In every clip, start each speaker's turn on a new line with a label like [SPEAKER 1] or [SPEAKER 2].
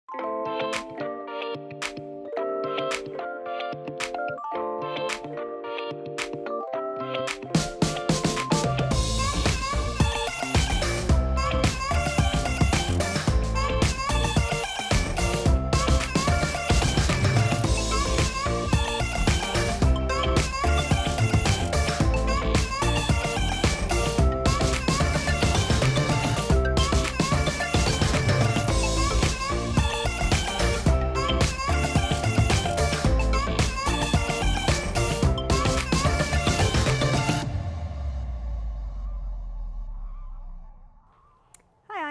[SPEAKER 1] Hi,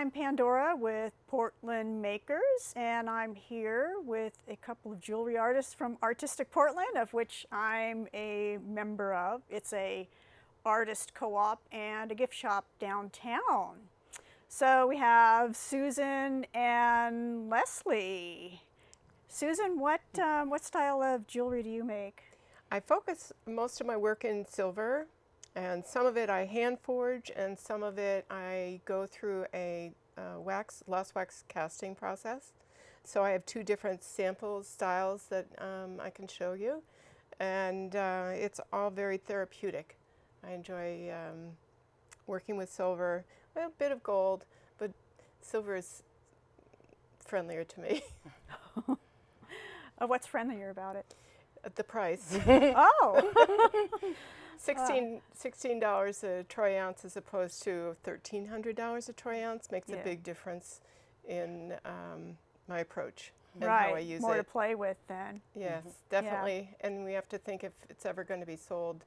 [SPEAKER 1] I'm Pandora with Portland Makers, and I'm here with a couple of jewelry artists from Artistic Portland, of which I'm a member of. It's a artist co-op and a gift shop downtown. So we have Susan and Leslie. Susan, what style of jewelry do you make?
[SPEAKER 2] I focus most of my work in silver, and some of it I hand forge, and some of it I go through a lost wax casting process. So I have two different sample styles that I can show you, and it's all very therapeutic. I enjoy working with silver, a bit of gold, but silver is friendlier to me.
[SPEAKER 1] What's friendlier about it?
[SPEAKER 2] The price.
[SPEAKER 1] Oh!
[SPEAKER 2] $16 a troy ounce as opposed to $1,300 a troy ounce makes a big difference in my approach and how I use it.
[SPEAKER 1] More to play with then.
[SPEAKER 2] Yes, definitely. Yeah. And we have to think if it's ever going to be sold,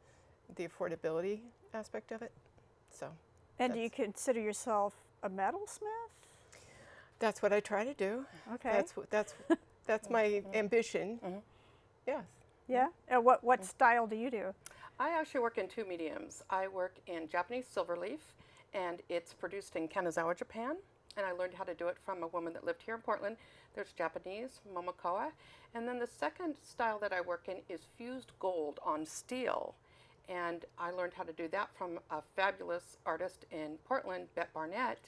[SPEAKER 2] the affordability aspect of it. So.
[SPEAKER 1] And do you consider yourself a metalsmith?
[SPEAKER 2] That's what I try to do.
[SPEAKER 1] Okay.
[SPEAKER 2] That's my ambition. Mm-hmm. Yes.
[SPEAKER 1] Yeah. What style do you do?
[SPEAKER 3] I actually work in two mediums. I work in Japanese silver leaf, and it's produced in Kanazawa, Japan. And I learned how to do it from a woman that lived here in Portland. There's Japanese, Momokoa. And then the second style that I work in is fused gold on steel. And I learned how to do that from a fabulous artist in Portland, Bette Barnett.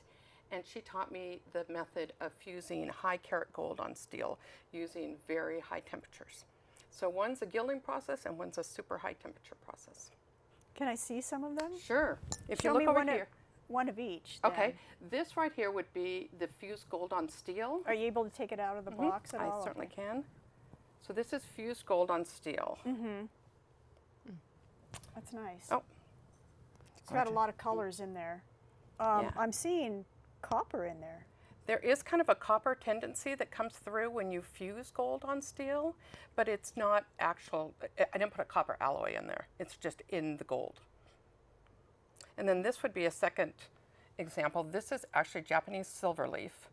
[SPEAKER 3] And she taught me the method of fusing high carat gold on steel using very high temperatures. So one's a gilding process and one's a super high temperature process.
[SPEAKER 1] Can I see some of them?
[SPEAKER 3] Sure. If
[SPEAKER 1] Show
[SPEAKER 3] you look
[SPEAKER 1] me
[SPEAKER 3] over here.
[SPEAKER 1] One of each. Then.
[SPEAKER 3] Okay. This right here would be the fused gold on steel.
[SPEAKER 1] Are you able to take it out of the box at all?
[SPEAKER 3] I certainly can. So this is fused gold on steel.
[SPEAKER 1] Mm-hmm. That's nice.
[SPEAKER 3] Oh.
[SPEAKER 1] It's got a lot of colors in there. I'm seeing copper in there.
[SPEAKER 3] There is kind of a copper tendency that comes through when you fuse gold on steel, but it's not actual. I didn't put a copper alloy in there. It's just in the gold. And then this would be a second example. This is actually Japanese silver leaf,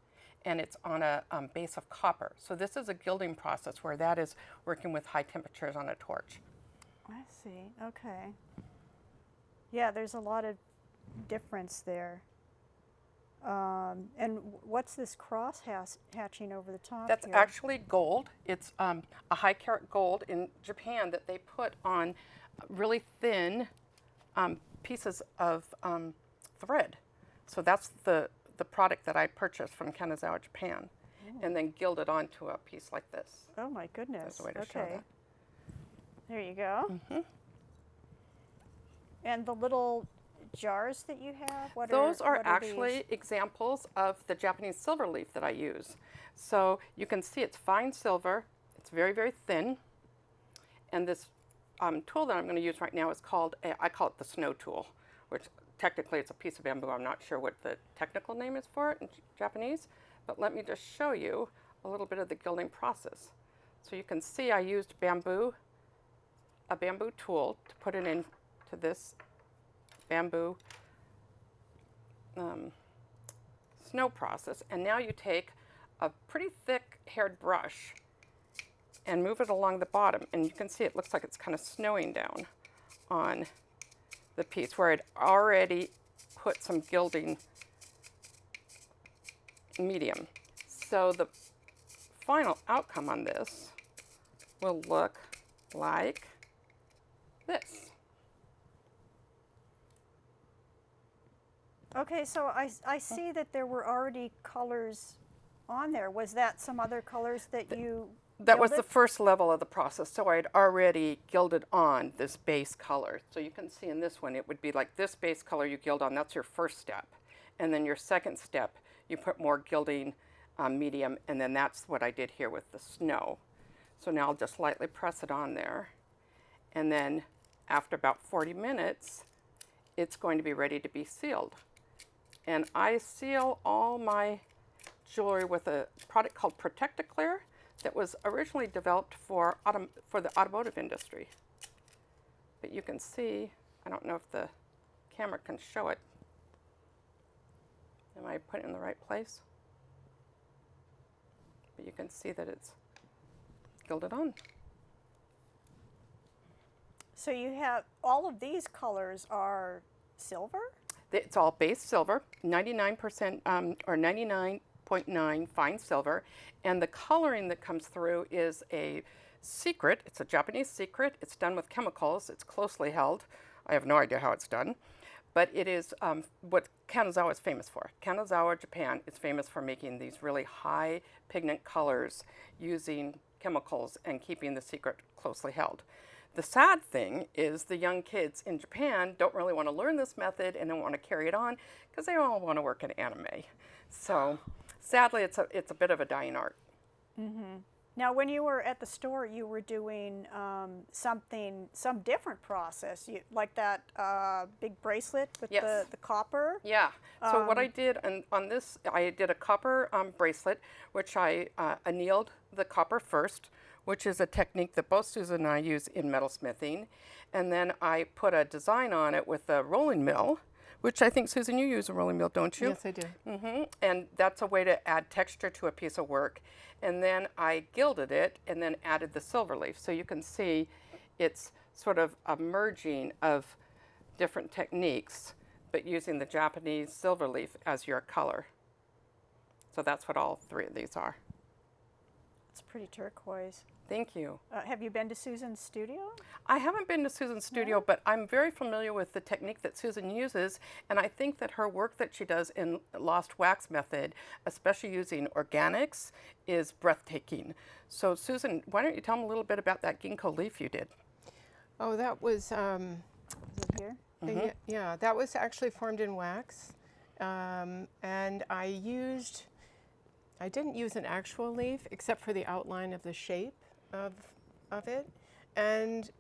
[SPEAKER 3] and it's on a base of copper. So this is a gilding process where that is working with high temperatures on a torch.
[SPEAKER 1] I see. Okay. Yeah, there's a lot of difference there. And what's this cross hatching over the top?
[SPEAKER 3] That's
[SPEAKER 1] here?
[SPEAKER 3] actually gold. It's a high carat gold in Japan that they put on really thin pieces of thread. So that's the product that I purchased from Kanazawa, Japan, and then gilded onto a piece like this.
[SPEAKER 1] Oh my goodness.
[SPEAKER 3] That's the way to show that.
[SPEAKER 1] There you go. Mm-hmm. And the little jars that you have?
[SPEAKER 3] Those are actually examples of the Japanese silver leaf that I use. So you can see it's fine silver. It's very, very thin. And this tool that I'm going to use right now is called, I call it the snow tool, which technically it's a piece of bamboo. I'm not sure what the technical name is for it in Japanese, but let me just show you a little bit of the gilding process. So you can see I used a bamboo tool to put it into this bamboo snow process, and now you take a pretty thick haired brush and move it along the bottom, and you can see it looks like it's kind of snowing down on the piece where I'd already put some gilding medium. So the final outcome on this will look like this.
[SPEAKER 1] Okay, so I see that there were already colors on there. Was that some other colors that you
[SPEAKER 3] That was the
[SPEAKER 1] gilded?
[SPEAKER 3] first level of the process. So I'd already gilded on this base color. So you can see in this one, it would be like this base color you gild on. That's your first step. And then your second step, you put more gilding medium. And then that's what I did here with the snow. So now I'll just lightly press it on there. And then after about 40 minutes, it's going to be ready to be sealed. And I seal all my jewelry with a product called Protect-A-Clear that was originally developed for the automotive industry. But you can see, I don't know if the camera can show it. Am I putting it in the right place? But you can see that it's gilded on.
[SPEAKER 1] So you have all of these colors are silver?
[SPEAKER 3] It's all base silver, 99% or 99.9 fine silver, and the coloring that comes through is a secret. It's a Japanese secret. It's done with chemicals. It's closely held. I have no idea how it's done, but it is what Kanazawa is famous for. Kanazawa, Japan, is famous for making these really high pigment colors using chemicals and keeping the secret closely held. The sad thing is the young kids in Japan don't really want to learn this method and don't want to carry it on because they all want to work in anime. So sadly, it's a bit of a dying art.
[SPEAKER 1] Now, when you were at the store, you were doing some different process, like that big bracelet with
[SPEAKER 3] Yes.
[SPEAKER 1] the copper.
[SPEAKER 3] Yeah. So what I did on this, I did a copper bracelet, which I annealed the copper first, which is a technique that both Susan and I use in metalsmithing. And then I put a design on it with a rolling mill, which I think, Susan, you use a rolling mill, don't you?
[SPEAKER 2] Yes, I do.
[SPEAKER 3] And that's a way to add texture to a piece of work. And then I gilded it and then added the silver leaf. So you can see it's sort of a merging of different techniques, but using the Japanese silver leaf as your color. So that's what all three of these are.
[SPEAKER 1] It's pretty turquoise.
[SPEAKER 3] Thank you.
[SPEAKER 1] Have you been to Susan's studio?
[SPEAKER 3] I haven't been to Susan's studio, but I'm very familiar with the technique that Susan uses, and I think that her work that she does in Lost Wax Method, especially using organics, is breathtaking. So Susan, why don't you tell me a little bit about that ginkgo leaf you did?
[SPEAKER 2] Oh, that was,
[SPEAKER 1] Is it here?
[SPEAKER 2] yeah, that was actually formed in wax. And I didn't use an actual leaf except for the outline of the shape of it. And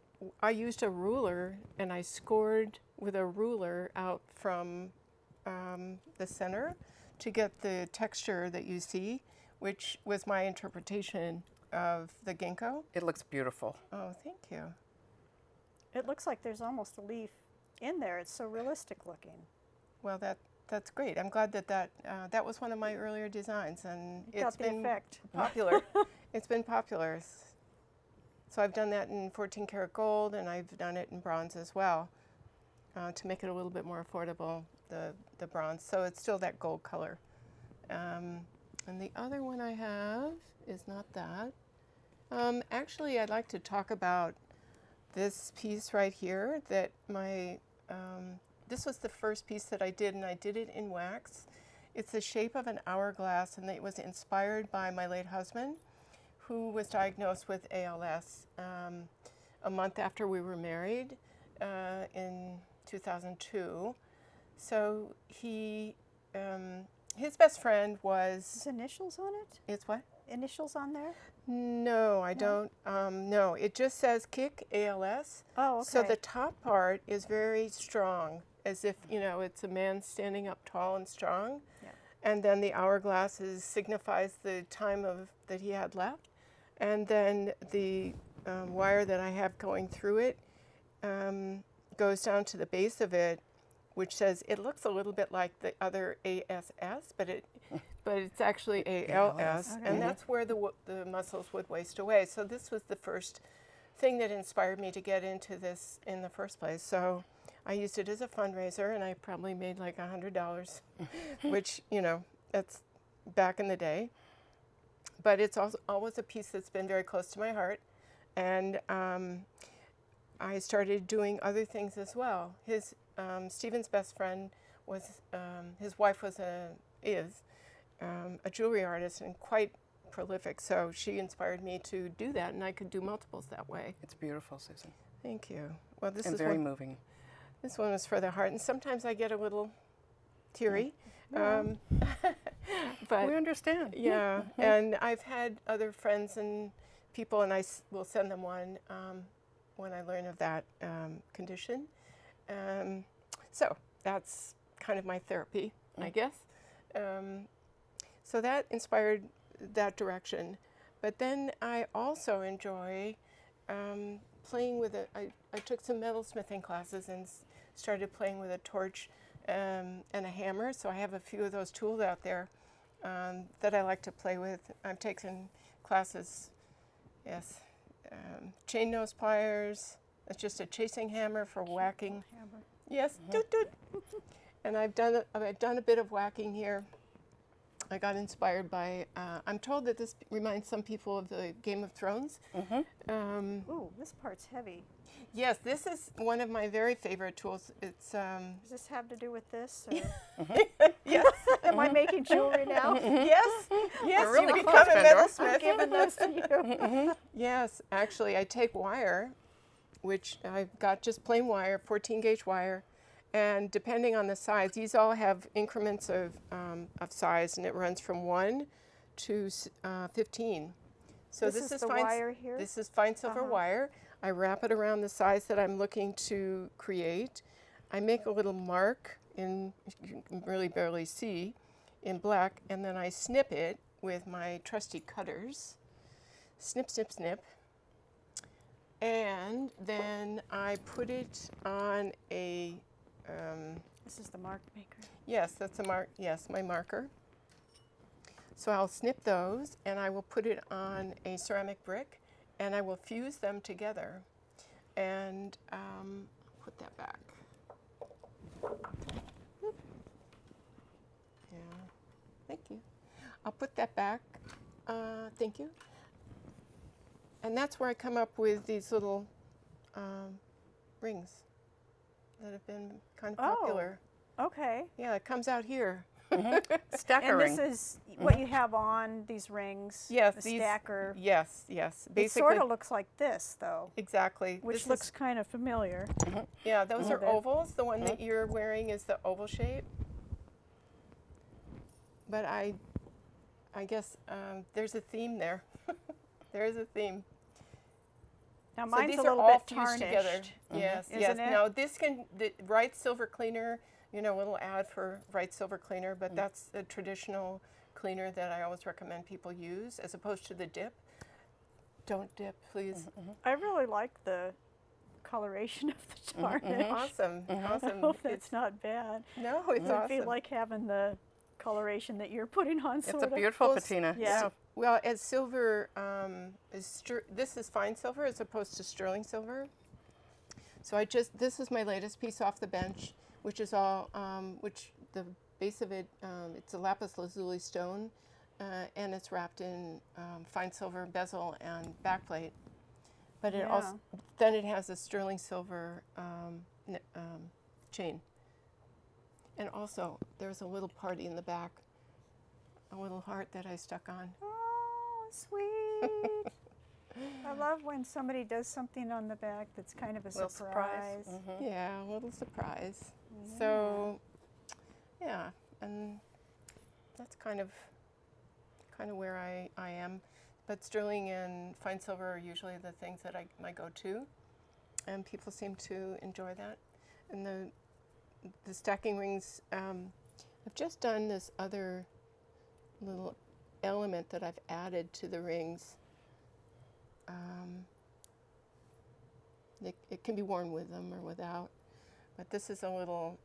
[SPEAKER 2] I used a ruler and I scored with a ruler out from the center to get the texture that you see, which was my interpretation of the ginkgo.
[SPEAKER 3] It looks beautiful.
[SPEAKER 2] Oh, thank you.
[SPEAKER 1] It looks like there's almost a leaf in there. It's so realistic looking.
[SPEAKER 2] Well, that's great. I'm glad that was one of my earlier designs, and
[SPEAKER 1] Got
[SPEAKER 2] it's
[SPEAKER 1] the
[SPEAKER 2] been
[SPEAKER 1] effect.
[SPEAKER 2] popular. It's been popular. So I've done that in 14 karat gold, and I've done it in bronze as well, to make it a little bit more affordable, the bronze. So it's still that gold color. And the other one I have is not that. Actually, I'd like to talk about this piece right here that this was the first piece that I did, and I did it in wax. It's the shape of an hourglass, and it was inspired by my late husband, who was diagnosed with ALS a month after we were married in 2002. So his best friend was,
[SPEAKER 1] Is initials on it?
[SPEAKER 2] it's what?
[SPEAKER 1] Initials on there?
[SPEAKER 2] No, I don't. No, it just says KIC ALS.
[SPEAKER 1] Oh, okay.
[SPEAKER 2] So the top part is very strong, as if, it's a man standing up tall and strong.
[SPEAKER 1] Yeah.
[SPEAKER 2] And then the hourglass signifies the time that he had left. And then the wire that I have going through it goes down to the base of it, which says, it looks a little bit like the other ASS, but it's actually ALS,
[SPEAKER 1] Okay.
[SPEAKER 2] and that's where the muscles would waste away. So this was the first thing that inspired me to get into this in the first place. So I used it as a fundraiser, and I probably made like $100, which, that's back in the day. But it's also always a piece that's been very close to my heart. And I started doing other things as well. Stephen's best friend was, his wife is a jewelry artist and quite prolific. So she inspired me to do that, and I could do multiples that way.
[SPEAKER 3] It's beautiful, Susan,
[SPEAKER 2] Thank you. Well, this
[SPEAKER 3] and
[SPEAKER 2] is
[SPEAKER 3] very
[SPEAKER 2] one,
[SPEAKER 3] moving.
[SPEAKER 2] this one was for the heart, and sometimes I get a little teary. Um, but
[SPEAKER 3] We understand.
[SPEAKER 2] yeah, and I've had other friends and people, and I will send them one when I learn of that condition. So that's kind of my therapy, I guess. So that inspired that direction. But then I also enjoy playing with I took some metalsmithing classes and started playing with a torch and a hammer. So I have a few of those tools out there that I like to play with. I've taken classes, yes, chain nose pliers. It's just a chasing hammer for whacking.
[SPEAKER 1] Hammer.
[SPEAKER 2] Yes, doot doot. And I've done a bit of whacking here. I got inspired by. I'm told that this reminds some people of the Game of Thrones.
[SPEAKER 1] Ooh, this part's heavy.
[SPEAKER 2] Yes, this is one of my very favorite tools. It's
[SPEAKER 1] Does this have to do with this? Or
[SPEAKER 2] yes,
[SPEAKER 1] am I making jewelry now?
[SPEAKER 2] yes, yes.
[SPEAKER 3] We're really
[SPEAKER 2] you
[SPEAKER 3] close,
[SPEAKER 2] become a
[SPEAKER 3] Pandora.
[SPEAKER 1] I'm
[SPEAKER 2] metalsmith.
[SPEAKER 1] giving those to you.
[SPEAKER 2] Yes, actually, I take wire, which I've got just plain wire, 14 gauge wire, and depending on the size, these all have increments of size, and it runs from 1 to 15. So
[SPEAKER 1] This is the
[SPEAKER 2] fine,
[SPEAKER 1] wire here?
[SPEAKER 2] This is fine silver wire. I wrap it around the size that I'm looking to create. I make a little mark in, you can really barely see, in black, and then I snip it with my trusty cutters. Snip, snip, snip. And then I put it on a,
[SPEAKER 1] This is the mark maker.
[SPEAKER 2] yes, that's a mark, yes, my marker. So I'll snip those and I will put it on a ceramic brick and I will fuse them together. And put that back. Yeah, thank you. I'll put that back, thank you. And that's where I come up with these little rings that have been kind of
[SPEAKER 1] Oh.
[SPEAKER 2] popular.
[SPEAKER 1] Okay.
[SPEAKER 2] Yeah, it comes out here.
[SPEAKER 3] Stacker
[SPEAKER 1] And
[SPEAKER 3] ring.
[SPEAKER 1] this is what you have on these rings.
[SPEAKER 2] Yes,
[SPEAKER 1] the
[SPEAKER 2] these-
[SPEAKER 1] stacker.
[SPEAKER 2] Yes, yes.
[SPEAKER 1] It
[SPEAKER 2] Basically,
[SPEAKER 1] sort of looks like this, though,
[SPEAKER 2] exactly.
[SPEAKER 1] which
[SPEAKER 2] This
[SPEAKER 1] looks
[SPEAKER 2] is,
[SPEAKER 1] kind of familiar.
[SPEAKER 2] yeah, those are
[SPEAKER 1] bit.
[SPEAKER 2] ovals. The one that you're wearing is the oval shape. But I guess there's a theme there. There is a theme.
[SPEAKER 1] Now
[SPEAKER 2] So
[SPEAKER 1] mine's
[SPEAKER 2] these
[SPEAKER 1] a
[SPEAKER 2] are
[SPEAKER 1] little
[SPEAKER 2] all
[SPEAKER 1] bit
[SPEAKER 2] fused
[SPEAKER 1] tarnished.
[SPEAKER 2] together. Yes,
[SPEAKER 1] Isn't
[SPEAKER 2] yes.
[SPEAKER 1] it?
[SPEAKER 2] Now this the Wright Silver Cleaner, you know, a little ad for Wright Silver Cleaner, but that's a traditional cleaner that I always recommend people use as opposed to the dip. Don't dip, please.
[SPEAKER 1] I really like the coloration of the tarnish.
[SPEAKER 2] Awesome,
[SPEAKER 1] I
[SPEAKER 2] awesome.
[SPEAKER 1] hope that's not bad.
[SPEAKER 2] No, it's
[SPEAKER 1] It would be
[SPEAKER 2] awesome.
[SPEAKER 1] like having the coloration that you're putting on.
[SPEAKER 3] It's
[SPEAKER 1] Sort
[SPEAKER 3] a
[SPEAKER 1] of.
[SPEAKER 3] beautiful
[SPEAKER 2] Well,
[SPEAKER 3] patina.
[SPEAKER 1] yeah.
[SPEAKER 2] Well, as silver this is fine silver as opposed to sterling silver. So this is my latest piece off the bench, which is all, which the base of it, it's a lapis lazuli stone, and it's wrapped in fine silver bezel and backplate. But it also, then it has a sterling silver chain. And also, there's a little party in the back, a little heart that I stuck on.
[SPEAKER 1] Oh, sweet. I love when somebody does something on the back that's kind of a
[SPEAKER 3] Little surprise.
[SPEAKER 1] surprise.
[SPEAKER 2] Yeah, a little surprise. So, yeah, and that's kind of where I am. But sterling and fine silver are usually the things that my go-to, and people seem to enjoy that. And the stacking rings, I've just done this other little element that I've added to the rings. It can be worn with them or without, but this is a little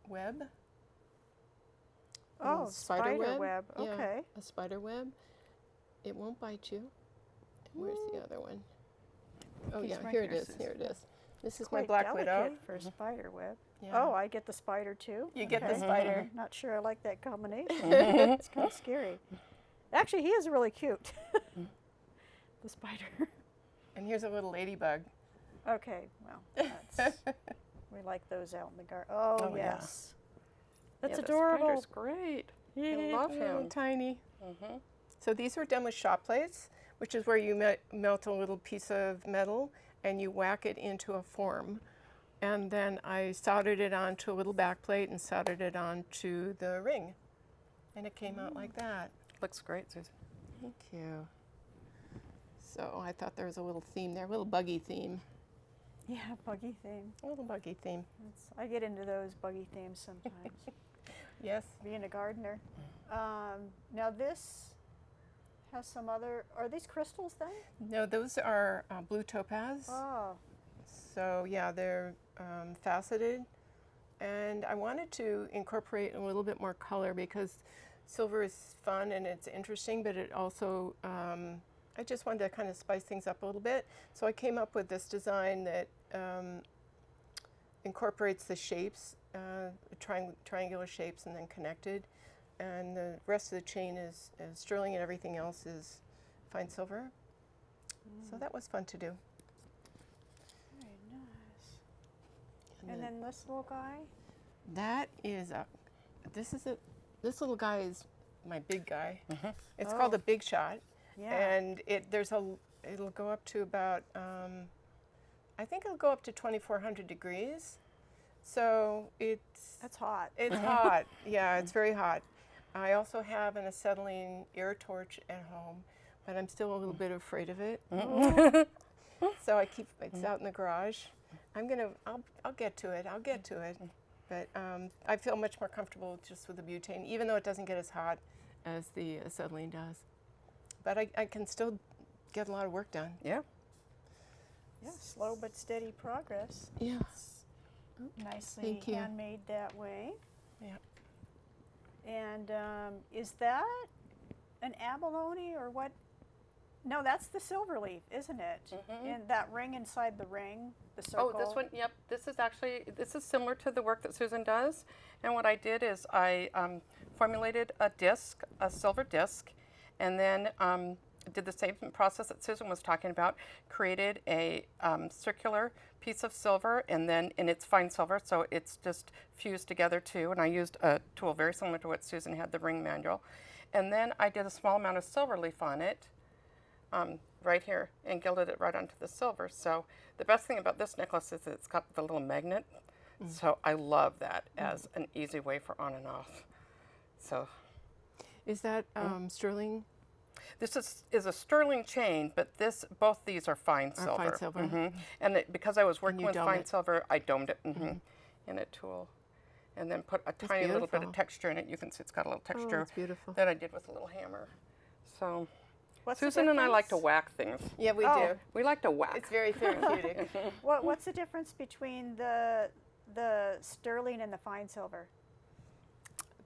[SPEAKER 2] web. A little
[SPEAKER 1] Oh, spider web.
[SPEAKER 2] Yeah,
[SPEAKER 1] Okay.
[SPEAKER 2] a spider web. It won't bite you. And where's the other one? Oh
[SPEAKER 1] He's
[SPEAKER 2] yeah,
[SPEAKER 1] right
[SPEAKER 2] here it
[SPEAKER 1] here,
[SPEAKER 2] is.
[SPEAKER 1] Susan.
[SPEAKER 2] Here it is. This is
[SPEAKER 1] Quite
[SPEAKER 2] my black
[SPEAKER 1] delicate
[SPEAKER 2] widow.
[SPEAKER 1] for spider web.
[SPEAKER 2] Yeah.
[SPEAKER 1] Oh, I get the spider too.
[SPEAKER 2] You get the
[SPEAKER 1] Okay.
[SPEAKER 2] spider.
[SPEAKER 1] Not sure I like that combination. It's kind of scary. Actually, he is really cute. The spider.
[SPEAKER 2] And here's a little ladybug.
[SPEAKER 1] Okay, well, that's, we like those out in the garden. Oh,
[SPEAKER 3] Oh, yeah.
[SPEAKER 1] yes. That's
[SPEAKER 3] Yeah, the
[SPEAKER 1] adorable.
[SPEAKER 3] spider's great. I love
[SPEAKER 2] Little
[SPEAKER 3] him.
[SPEAKER 2] tiny.
[SPEAKER 3] Mm-hmm.
[SPEAKER 2] So these are done with shot plates, which is where you melt a little piece of metal and you whack it into a form. And then I soldered it onto a little back plate and soldered it onto the ring. And it came out like that.
[SPEAKER 3] Looks great, Susan.
[SPEAKER 2] Thank you. So I thought there was a little theme there, a little buggy theme.
[SPEAKER 1] Yeah, buggy theme.
[SPEAKER 2] A little buggy theme.
[SPEAKER 1] I get into those buggy themes sometimes,
[SPEAKER 2] Yes.
[SPEAKER 1] being a gardener. Now this has some other, are these crystals then?
[SPEAKER 2] No, those are blue topaz.
[SPEAKER 1] Oh,
[SPEAKER 2] So yeah, they're faceted. And I wanted to incorporate a little bit more color because silver is fun and it's interesting, but it also, I just wanted to kind of spice things up a little bit. So I came up with this design that incorporates the shapes, triangular shapes and then connected. And the rest of the chain is sterling and everything else is fine silver. So that was fun to do.
[SPEAKER 1] very nice. And then this little guy?
[SPEAKER 2] That is this little guy is my big guy.
[SPEAKER 3] Mm-hmm.
[SPEAKER 2] It's
[SPEAKER 1] Oh.
[SPEAKER 2] called a big shot,
[SPEAKER 1] Yeah.
[SPEAKER 2] and it'll go up to about I think it'll go up to 2,400 degrees. So
[SPEAKER 1] That's hot.
[SPEAKER 2] it's hot. Yeah, it's very hot. I also have an acetylene air torch at home, but I'm still a little bit afraid of it. So it's out in the garage. I'll get to it. I'll get to it. But I feel much more comfortable just with the butane, even though it doesn't get as hot as the acetylene does. But I can still get a lot of work done.
[SPEAKER 3] Yeah.
[SPEAKER 1] Yeah, slow but steady progress.
[SPEAKER 2] Yeah.
[SPEAKER 1] Nicely
[SPEAKER 2] Thank you.
[SPEAKER 1] handmade that way.
[SPEAKER 2] Yeah.
[SPEAKER 1] And is that an abalone or what? No, that's the silver leaf, isn't it? And that ring inside the ring, the circle.
[SPEAKER 3] Oh, this one, yep. This is similar to the work that Susan does. And what I did is I formulated a disc, a silver disc, and then did the same process that Susan was talking about, created a circular piece of silver, and it's fine silver, so it's just fused together too. And I used a tool very similar to what Susan had, the ring manual. And then I did a small amount of silver leaf on it, right here, and gilded it right onto the silver. So the best thing about this necklace is it's got the little magnet. So I love that as an easy way for on and off. So
[SPEAKER 2] Is that sterling?
[SPEAKER 3] this is a sterling chain, but both these are fine
[SPEAKER 2] Are
[SPEAKER 3] silver.
[SPEAKER 2] fine silver.
[SPEAKER 3] And because I was working
[SPEAKER 2] you
[SPEAKER 3] with
[SPEAKER 2] dome
[SPEAKER 3] fine
[SPEAKER 2] it.
[SPEAKER 3] silver, I domed it in a tool, and then put a tiny little bit of
[SPEAKER 2] beautiful.
[SPEAKER 3] texture in it. You can see it's got a little
[SPEAKER 2] Oh,
[SPEAKER 3] texture
[SPEAKER 2] it's beautiful.
[SPEAKER 3] that I did with a little hammer. So
[SPEAKER 1] What's the
[SPEAKER 3] Susan and I like to
[SPEAKER 1] difference?
[SPEAKER 3] whack things.
[SPEAKER 2] Yeah, we
[SPEAKER 1] Oh.
[SPEAKER 2] do.
[SPEAKER 3] We like to whack.
[SPEAKER 2] It's very therapeutic.
[SPEAKER 1] What's the difference between the sterling and the fine silver?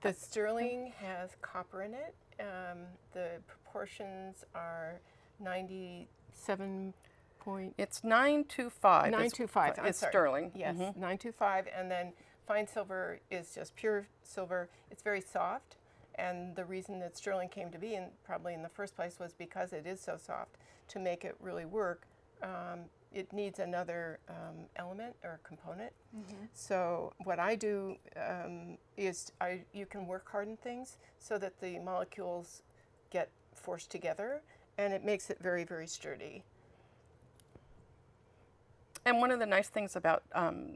[SPEAKER 2] The sterling has copper in it. The proportions are 97 point.
[SPEAKER 3] It's 925.
[SPEAKER 2] 925. I'm
[SPEAKER 3] It's
[SPEAKER 2] sorry.
[SPEAKER 3] sterling.
[SPEAKER 2] Yes, 925, and then fine silver is just pure silver. It's very soft, and the reason that sterling came to be, and probably in the first place, was because it is so soft. To make it really work, it needs another element or component. So what I do is you can work harden things so that the molecules get forced together, and it makes it very, very sturdy.
[SPEAKER 3] And one of the nice things about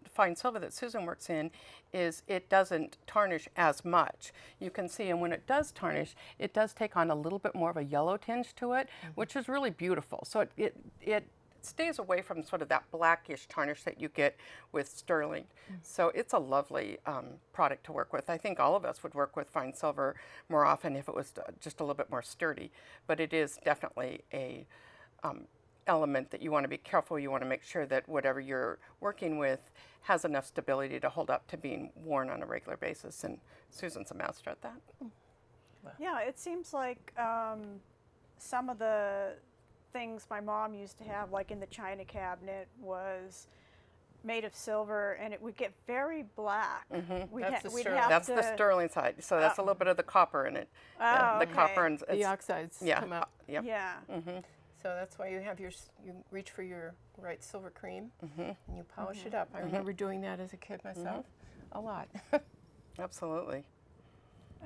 [SPEAKER 3] fine silver that Susan works in is it doesn't tarnish as much. You can see, and when it does tarnish, it does take on a little bit more of a yellow tinge to it, which is really beautiful. So it stays away from sort of that blackish tarnish that you get with sterling. So it's a lovely product to work with. I think all of us would work with fine silver more often if it was just a little bit more sturdy. But it is definitely a element that you want to be careful. You want to make sure that whatever you're working with has enough stability to hold up to being worn on a regular basis. And Susan's a master at that.
[SPEAKER 1] Yeah, it seems like some of the things my mom used to have, like in the china cabinet, was made of silver, and it would get very black. We'd
[SPEAKER 2] That's the
[SPEAKER 1] we'd
[SPEAKER 2] sterling.
[SPEAKER 1] have
[SPEAKER 3] That's
[SPEAKER 1] to,
[SPEAKER 3] the sterling side. So that's a little bit of the copper in it.
[SPEAKER 1] Oh,
[SPEAKER 3] The
[SPEAKER 1] okay.
[SPEAKER 3] copper and
[SPEAKER 2] The
[SPEAKER 3] it's,
[SPEAKER 2] oxides
[SPEAKER 3] yeah.
[SPEAKER 2] come out.
[SPEAKER 3] Yep.
[SPEAKER 1] Yeah.
[SPEAKER 2] So that's why you have you reach for your right silver cream and you polish it up. I remember doing that as a kid myself a lot.
[SPEAKER 3] Absolutely.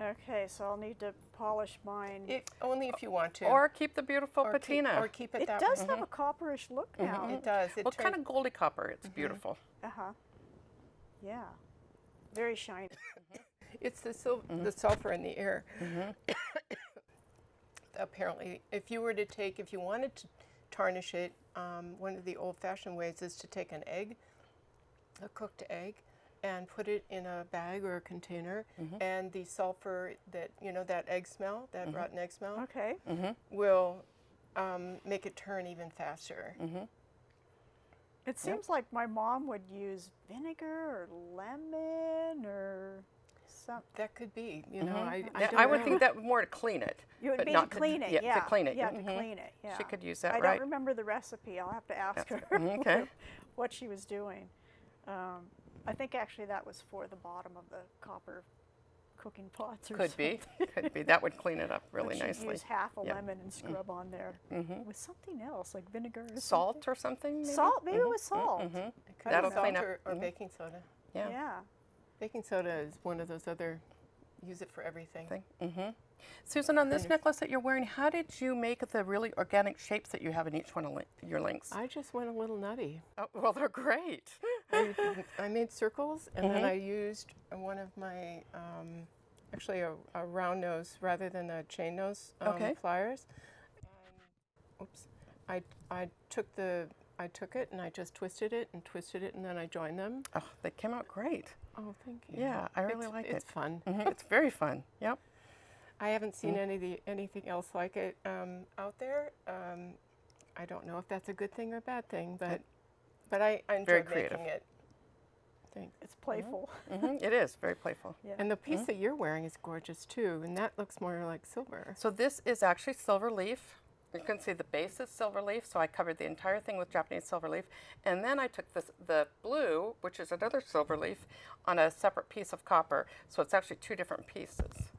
[SPEAKER 1] Okay, so I'll need to polish mine.
[SPEAKER 2] Only if you want to.
[SPEAKER 3] Or keep the beautiful
[SPEAKER 2] Or
[SPEAKER 3] patina.
[SPEAKER 2] Or keep it
[SPEAKER 1] It
[SPEAKER 2] that
[SPEAKER 1] does
[SPEAKER 2] way.
[SPEAKER 1] have a copperish look now.
[SPEAKER 2] It does.
[SPEAKER 3] well, kind of goldy copper. It's beautiful.
[SPEAKER 1] Uh-huh. Yeah. Very shiny.
[SPEAKER 2] It's the sulfur in the air. Apparently, if you wanted to tarnish it, one of the old-fashioned ways is to take an egg, a cooked egg, and put it in a bag or a container, and the sulfur that egg smell, that rotten egg smell,
[SPEAKER 1] Okay.
[SPEAKER 2] will make it turn even faster.
[SPEAKER 1] It seems like my mom would use vinegar or lemon or something.
[SPEAKER 2] That could be, I
[SPEAKER 3] Yeah,
[SPEAKER 2] don't
[SPEAKER 3] I would
[SPEAKER 2] know.
[SPEAKER 3] think that more to clean it.
[SPEAKER 1] You would
[SPEAKER 3] but
[SPEAKER 1] be
[SPEAKER 3] not
[SPEAKER 1] to clean it,
[SPEAKER 3] yeah.
[SPEAKER 1] yeah.
[SPEAKER 3] To clean it.
[SPEAKER 1] Yeah,
[SPEAKER 3] mhm.
[SPEAKER 1] to clean it, yeah.
[SPEAKER 3] She could use that,
[SPEAKER 1] I
[SPEAKER 3] right?
[SPEAKER 1] don't remember the recipe. I'll have to ask her
[SPEAKER 3] Okay.
[SPEAKER 1] what she was doing. I think actually that was for the bottom of the copper cooking pots or
[SPEAKER 3] Could be.
[SPEAKER 1] something.
[SPEAKER 3] Could be. That would clean it up
[SPEAKER 1] But
[SPEAKER 3] really
[SPEAKER 1] she'd
[SPEAKER 3] nicely.
[SPEAKER 1] use half a
[SPEAKER 3] Yep.
[SPEAKER 1] lemon and scrub on there with something else, like vinegar or
[SPEAKER 3] Salt
[SPEAKER 1] something.
[SPEAKER 3] or something? Maybe?
[SPEAKER 1] Salt, maybe it was salt.
[SPEAKER 2] It could be
[SPEAKER 3] That'll
[SPEAKER 2] salt
[SPEAKER 3] clean up.
[SPEAKER 2] or baking soda.
[SPEAKER 3] Yeah.
[SPEAKER 1] Yeah.
[SPEAKER 2] Baking soda is one of those other, use it for everything.
[SPEAKER 3] Susan, on this necklace that you're wearing, how did you make the really organic shapes that you have in each one of your links?
[SPEAKER 2] I just went a little nutty.
[SPEAKER 3] Oh, well, they're great.
[SPEAKER 2] I made circles, and then I used one of my, actually a round nose rather than a chain nose
[SPEAKER 3] Okay.
[SPEAKER 2] pliers. And, oops, I took it and I just twisted it, and then I joined them.
[SPEAKER 3] Oh, they came out great.
[SPEAKER 2] Oh, thank you.
[SPEAKER 3] Yeah, I really like it.
[SPEAKER 2] It's fun.
[SPEAKER 3] It's very fun. Yep.
[SPEAKER 2] I haven't seen anything else like it out there. I don't know if that's a good thing or a bad thing, but I
[SPEAKER 3] Very
[SPEAKER 2] enjoyed
[SPEAKER 3] creative.
[SPEAKER 2] making it. Thanks.
[SPEAKER 1] It's playful.
[SPEAKER 3] It is very playful.
[SPEAKER 1] Yeah.
[SPEAKER 2] And the piece that you're wearing is gorgeous too, and that looks more like silver.
[SPEAKER 3] So this is actually silver leaf. You can see the base is silver leaf, so I covered the entire thing with Japanese silver leaf. And then I took the blue, which is another silver leaf, on a separate piece of copper. So it's actually two different pieces.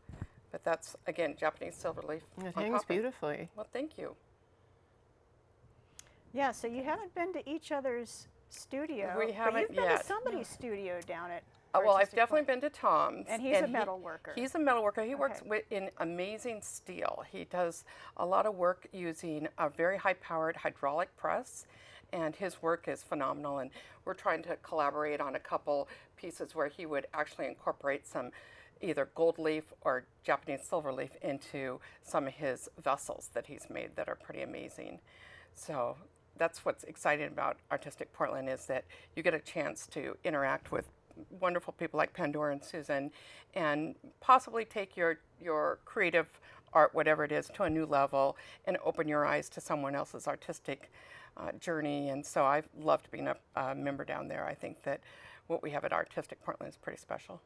[SPEAKER 3] But that's, again, Japanese silver leaf.
[SPEAKER 2] It
[SPEAKER 3] on
[SPEAKER 2] hangs
[SPEAKER 3] copper.
[SPEAKER 2] beautifully.
[SPEAKER 3] Well, thank you.
[SPEAKER 1] Yeah, so you haven't been to each other's studio.
[SPEAKER 3] We
[SPEAKER 1] but
[SPEAKER 3] haven't
[SPEAKER 1] you've been
[SPEAKER 3] yet.
[SPEAKER 1] to somebody's studio down at
[SPEAKER 3] Well, I've
[SPEAKER 1] Artistic
[SPEAKER 3] definitely
[SPEAKER 1] Point.
[SPEAKER 3] been to Tom's.
[SPEAKER 1] And he's a metal worker.
[SPEAKER 3] He's a metal worker. He works
[SPEAKER 1] Okay.
[SPEAKER 3] in amazing steel. He does a lot of work using a very high-powered hydraulic press, and his work is phenomenal. And we're trying to collaborate on a couple pieces where he would actually incorporate some either gold leaf or Japanese silver leaf into some of his vessels that he's made that are pretty amazing. So that's what's exciting about Artistic Portland, is that you get a chance to interact with wonderful people like Pandora and Susan, and possibly take your creative art, whatever it is, to a new level and open your eyes to someone else's artistic journey. And so I've loved being a member down there. I think that what we have at Artistic Portland is pretty special.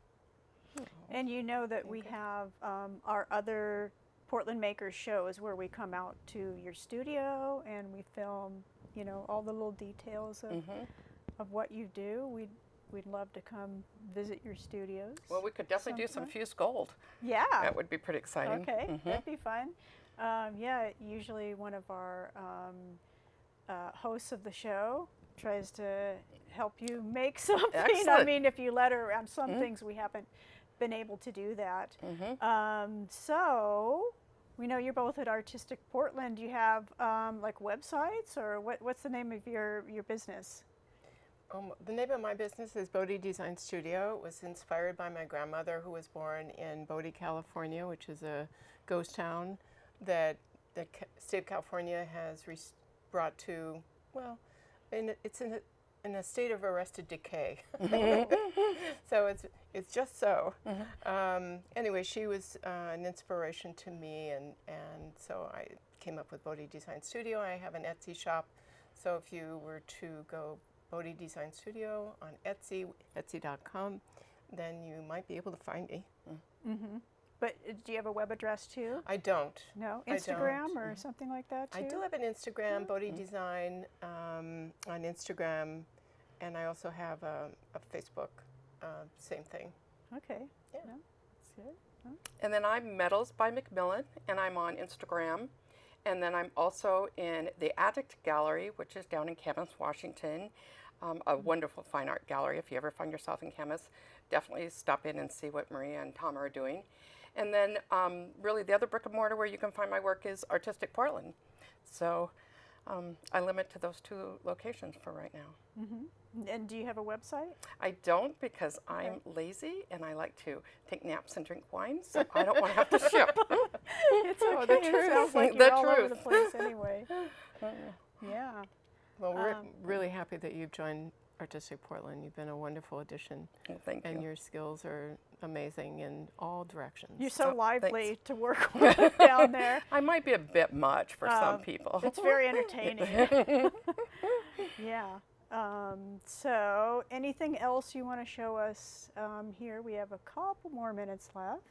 [SPEAKER 1] And you know that we have our other Portland Makers shows where we come out to your studio and we film, all the little details of what you do. We'd love to come visit your studios.
[SPEAKER 3] Well, we could definitely do some
[SPEAKER 1] sometime.
[SPEAKER 3] fused gold.
[SPEAKER 1] Yeah.
[SPEAKER 3] That would be pretty exciting.
[SPEAKER 1] Okay, that'd be fun. Yeah, usually one of our hosts of the show tries to help you make something. I
[SPEAKER 3] Excellent.
[SPEAKER 1] mean, if you let her around some things, we haven't been able to do that. So we know you're both at Artistic Portland. Do you have like websites, or what's the name of your business?
[SPEAKER 2] The name of my business is Bodhi Design Studio. It was inspired by my grandmother, who was born in Bodhi, California, which is a ghost town that the state of California has brought to, well, it's in a state of arrested decay. So it's just so. Anyway, she was an inspiration to me, and so I came up with Bodhi Design Studio. I have an Etsy shop, so if you were to go Bodhi Design Studio on Etsy, etsy.com, then you might be able to find me.
[SPEAKER 1] But do you have a web address too?
[SPEAKER 2] I don't.
[SPEAKER 1] No,
[SPEAKER 2] I
[SPEAKER 1] Instagram
[SPEAKER 2] don't.
[SPEAKER 1] or something like that too?
[SPEAKER 2] I do have an Instagram, Bodhi Design, on Instagram, and I also have a Facebook, same thing.
[SPEAKER 1] Okay.
[SPEAKER 2] Yeah.
[SPEAKER 1] No, that's good.
[SPEAKER 3] And then I'm Metals by Macmillan, and I'm on Instagram. And then I'm also in the Addict Gallery, which is down in Camas, Washington. A wonderful fine art gallery. If you ever find yourself in Camas, definitely stop in and see what Maria and Tom are doing. And then really the other brick and mortar where you can find my work is Artistic Portland. So I limit to those 2 locations for right now.
[SPEAKER 1] And do you have a website?
[SPEAKER 3] I don't because I'm lazy and I like to take naps and drink wine, so I don't want to have to ship.
[SPEAKER 1] It's okay.
[SPEAKER 2] the
[SPEAKER 1] It
[SPEAKER 2] truth.
[SPEAKER 1] sounds like
[SPEAKER 3] The
[SPEAKER 1] you're all over
[SPEAKER 3] truth.
[SPEAKER 1] the place anyway. Yeah.
[SPEAKER 2] Well, we're really happy that you've joined Artistic Portland. You've been a wonderful addition,
[SPEAKER 3] Well, thank
[SPEAKER 2] and
[SPEAKER 3] you.
[SPEAKER 2] your skills are amazing in all directions.
[SPEAKER 1] You're so
[SPEAKER 3] Oh,
[SPEAKER 1] lively to work with down there.
[SPEAKER 3] I might be a bit much for some people.
[SPEAKER 1] It's very entertaining. Yeah. So, anything else you want to show us here? We have a couple more minutes left.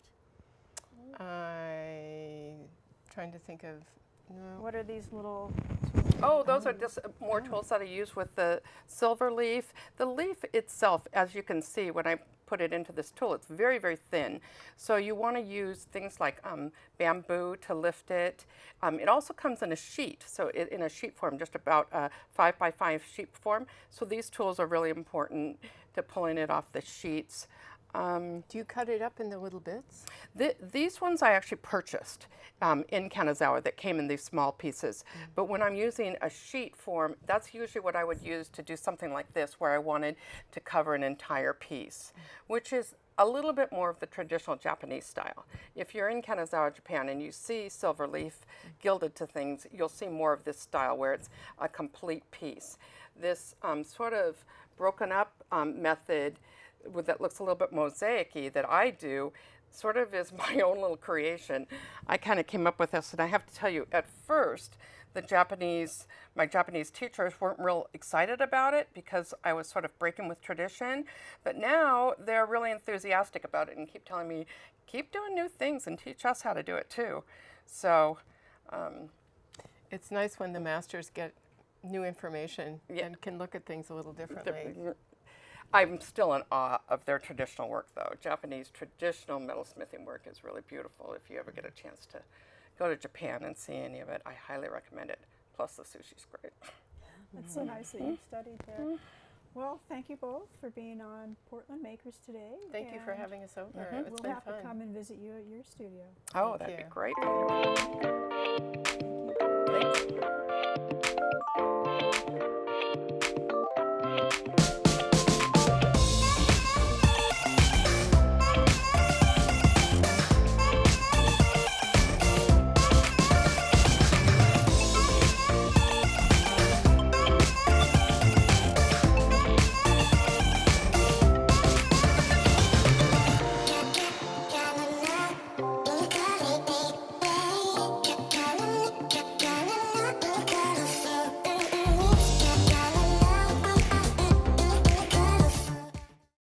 [SPEAKER 2] I'm trying to think of. No.
[SPEAKER 1] What are these little?
[SPEAKER 3] Oh, those are just more tools that I use with the silver leaf. The leaf itself, as you can see when I put it into this tool, it's very, very thin. So you want to use things like bamboo to lift it. It also comes in a sheet, so in a sheet form, just about a 5x5 sheet form. So these tools are really important to pulling it off the sheets.
[SPEAKER 2] Do you cut it up into little bits?
[SPEAKER 3] These ones I actually purchased in Kanazawa that came in these small pieces. But when I'm using a sheet form, that's usually what I would use to do something like this, where I wanted to cover an entire piece, which is a little bit more of the traditional Japanese style. If you're in Kanazawa, Japan, and you see silver leaf gilded to things, you'll see more of this style where it's a complete piece. This sort of broken up method that looks a little bit mosaic-y that I do sort of is my own little creation. I kind of came up with this, and I have to tell you, at first, my Japanese teachers weren't real excited about it because I was sort of breaking with tradition, but now they're really enthusiastic about it and keep telling me, keep doing new things and teach us how to do it too. So
[SPEAKER 2] It's nice when the masters get new information
[SPEAKER 3] Yeah.
[SPEAKER 2] and can look at things a little differently.
[SPEAKER 3] I'm still in awe of their traditional work, though. Japanese traditional metalsmithing work is really beautiful. If you ever get a chance to go to Japan and see any of it, I highly recommend it. Plus, the sushi's great.
[SPEAKER 1] That's so nice that you studied there. Well, thank you both for being on Portland Makers today.
[SPEAKER 2] Thank you for
[SPEAKER 1] and
[SPEAKER 2] having us over. It's
[SPEAKER 1] We'll
[SPEAKER 2] been
[SPEAKER 1] have
[SPEAKER 2] fun.
[SPEAKER 1] to come and visit you at your studio.
[SPEAKER 3] Oh,
[SPEAKER 2] Thank
[SPEAKER 3] that'd
[SPEAKER 2] you.
[SPEAKER 3] be great. Thanks.